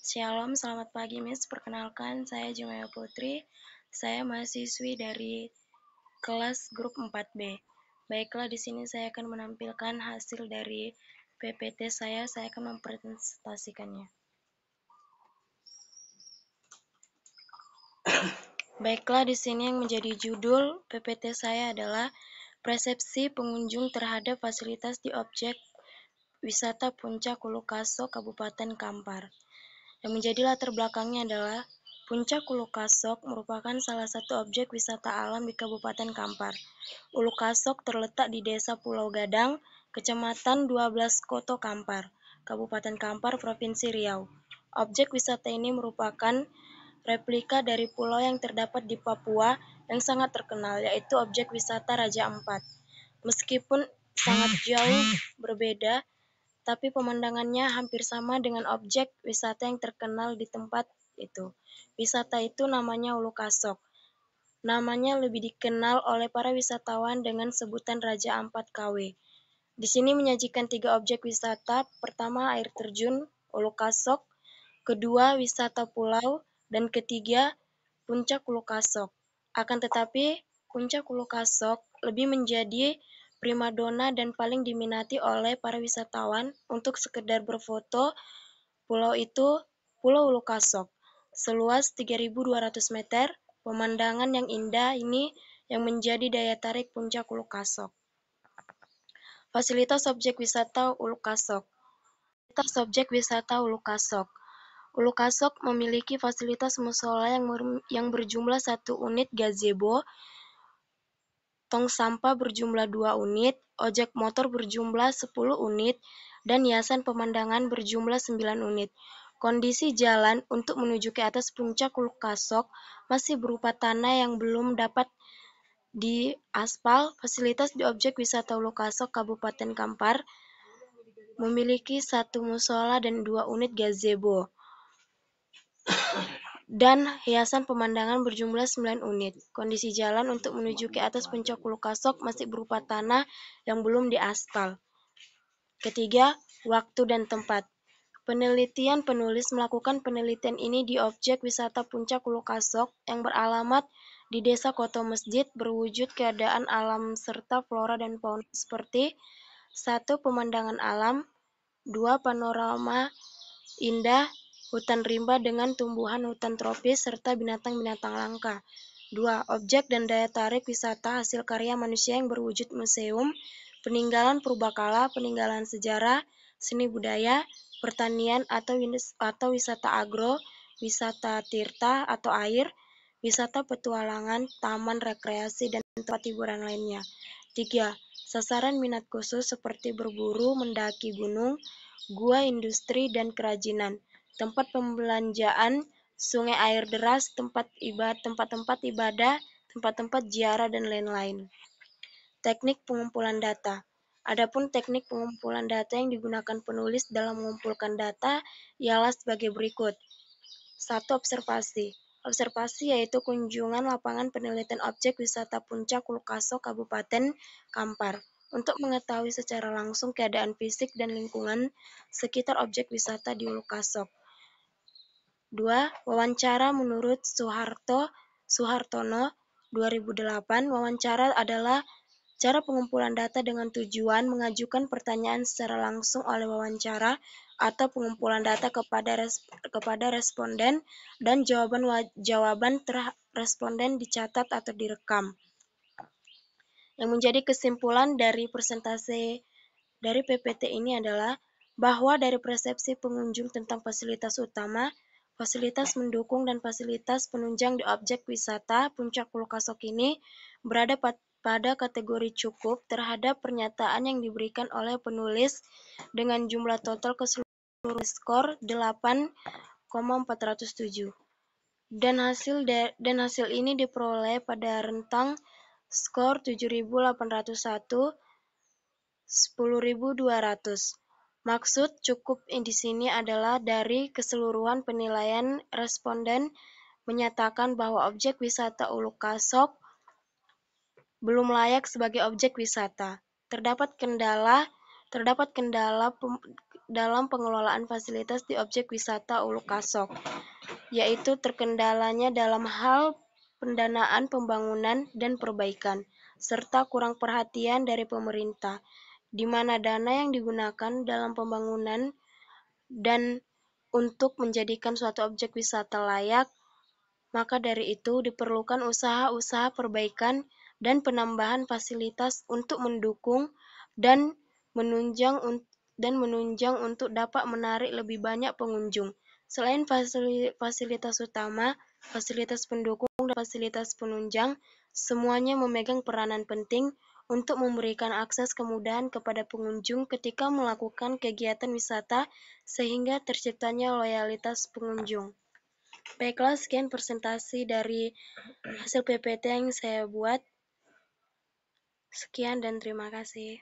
Shalom, selamat pagi Miss. Perkenalkan, saya Jumaya Putri. Saya mahasiswi dari kelas grup 4B. Baiklah, di sini saya akan menampilkan hasil dari PPT saya akan mempresentasikannya. Baiklah, di sini yang menjadi judul PPT saya adalah Persepsi Pengunjung Terhadap Fasilitas di Objek Wisata Puncak Ulu Kasok, Kabupaten Kampar. Yang menjadi latar belakangnya adalah Puncak Ulu Kasok merupakan salah satu objek wisata alam di Kabupaten Kampar. Ulu Kasok terletak di Desa Pulau Gadang, Kecamatan 12 Koto Kampar, Kabupaten Kampar, Provinsi Riau. Objek wisata ini merupakan replika dari pulau yang terdapat di Papua yang sangat terkenal, yaitu objek wisata Raja Ampat. Meskipun sangat jauh berbeda, tapi pemandangannya hampir sama dengan objek wisata yang terkenal di tempat itu. Wisata itu namanya Ulu Kasok. Namanya lebih dikenal oleh para wisatawan dengan sebutan Raja Ampat KW. Di sini menyajikan 3 objek wisata. Pertama, air terjun Ulu Kasok. Kedua, wisata pulau. Dan ketiga, Puncak Ulu Kasok. Akan tetapi, Puncak Ulu Kasok lebih menjadi primadona dan paling diminati oleh para wisatawan untuk sekedar berfoto. Pulau itu Pulau Ulu Kasok, seluas 3.200 meter. Pemandangan yang indah ini yang menjadi daya tarik Puncak Ulu Kasok. Fasilitas objek wisata Ulu Kasok. Fasilitas objek wisata Ulu Kasok. Ulu Kasok memiliki fasilitas musola yang berjumlah 1 unit gazebo, tong sampah berjumlah 2 unit, ojek motor berjumlah 10 unit, dan hiasan pemandangan berjumlah 9 unit. Kondisi jalan untuk menuju ke atas puncak Ulu Kasok masih berupa tanah yang belum dapat diaspal. Fasilitas di objek wisata Ulu Kasok Kabupaten Kampar memiliki 1 musola dan 2 unit gazebo, dan hiasan pemandangan berjumlah 9 unit. Kondisi jalan untuk menuju ke atas puncak Ulu Kasok masih berupa tanah yang belum diaspal. Ketiga, waktu dan tempat. Penulis melakukan penelitian ini di objek wisata Puncak Ulu Kasok yang beralamat di Desa Koto Masjid, berwujud keadaan alam serta flora dan fauna seperti 1. Pemandangan alam, 2. Panorama indah, hutan rimba dengan tumbuhan hutan tropis serta binatang-binatang langka. 2. Objek dan daya tarik wisata hasil karya manusia yang berwujud museum, peninggalan purbakala, peninggalan sejarah, seni budaya, pertanian atau wisata agro, wisata tirta atau air, wisata petualangan, taman rekreasi, dan tempat hiburan lainnya. 3. Sasaran minat khusus seperti berburu, mendaki gunung, gua industri dan kerajinan, tempat pembelanjaan, sungai air deras, tempat-tempat ibadah, tempat-tempat ziarah, dan lain-lain. Teknik pengumpulan data. Adapun teknik pengumpulan data yang digunakan penulis dalam mengumpulkan data ialah sebagai berikut. 1. Observasi. Observasi yaitu kunjungan lapangan penelitian objek wisata Puncak Ulu Kasok Kabupaten Kampar untuk mengetahui secara langsung keadaan fisik dan lingkungan sekitar objek wisata di Ulu Kasok. 2. Wawancara menurut Suhartono 2008. Wawancara adalah cara pengumpulan data dengan tujuan mengajukan pertanyaan secara langsung oleh wawancara atau pengumpulan data kepada responden, dan jawaban responden dicatat atau direkam. Yang menjadi kesimpulan dari presentasi dari PPT ini adalah bahwa dari persepsi pengunjung tentang fasilitas utama, fasilitas mendukung, dan fasilitas penunjang di objek wisata Puncak Ulu Kasok ini berada pada kategori cukup terhadap pernyataan yang diberikan oleh penulis dengan jumlah total keseluruhan skor 8,407. Dan hasil ini diperoleh pada rentang skor 7.801, 10.200. Maksud cukup di sini adalah dari keseluruhan penilaian responden menyatakan bahwa objek wisata Ulu Kasok belum layak sebagai objek wisata. Terdapat kendala dalam pengelolaan fasilitas di objek wisata Ulu Kasok, yaitu terkendalanya dalam hal pendanaan pembangunan dan perbaikan, serta kurang perhatian dari pemerintah, di mana dana yang digunakan dalam pembangunan dan untuk menjadikan suatu objek wisata layak, maka dari itu diperlukan usaha-usaha perbaikan dan penambahan fasilitas untuk mendukung dan menunjang untuk dapat menarik lebih banyak pengunjung. Selain fasilitas utama, fasilitas pendukung dan fasilitas penunjang, semuanya memegang peranan penting untuk memberikan akses kemudahan kepada pengunjung ketika melakukan kegiatan wisata sehingga terciptanya loyalitas pengunjung. Baiklah, sekian presentasi dari hasil PPT yang saya buat. Sekian dan terima kasih.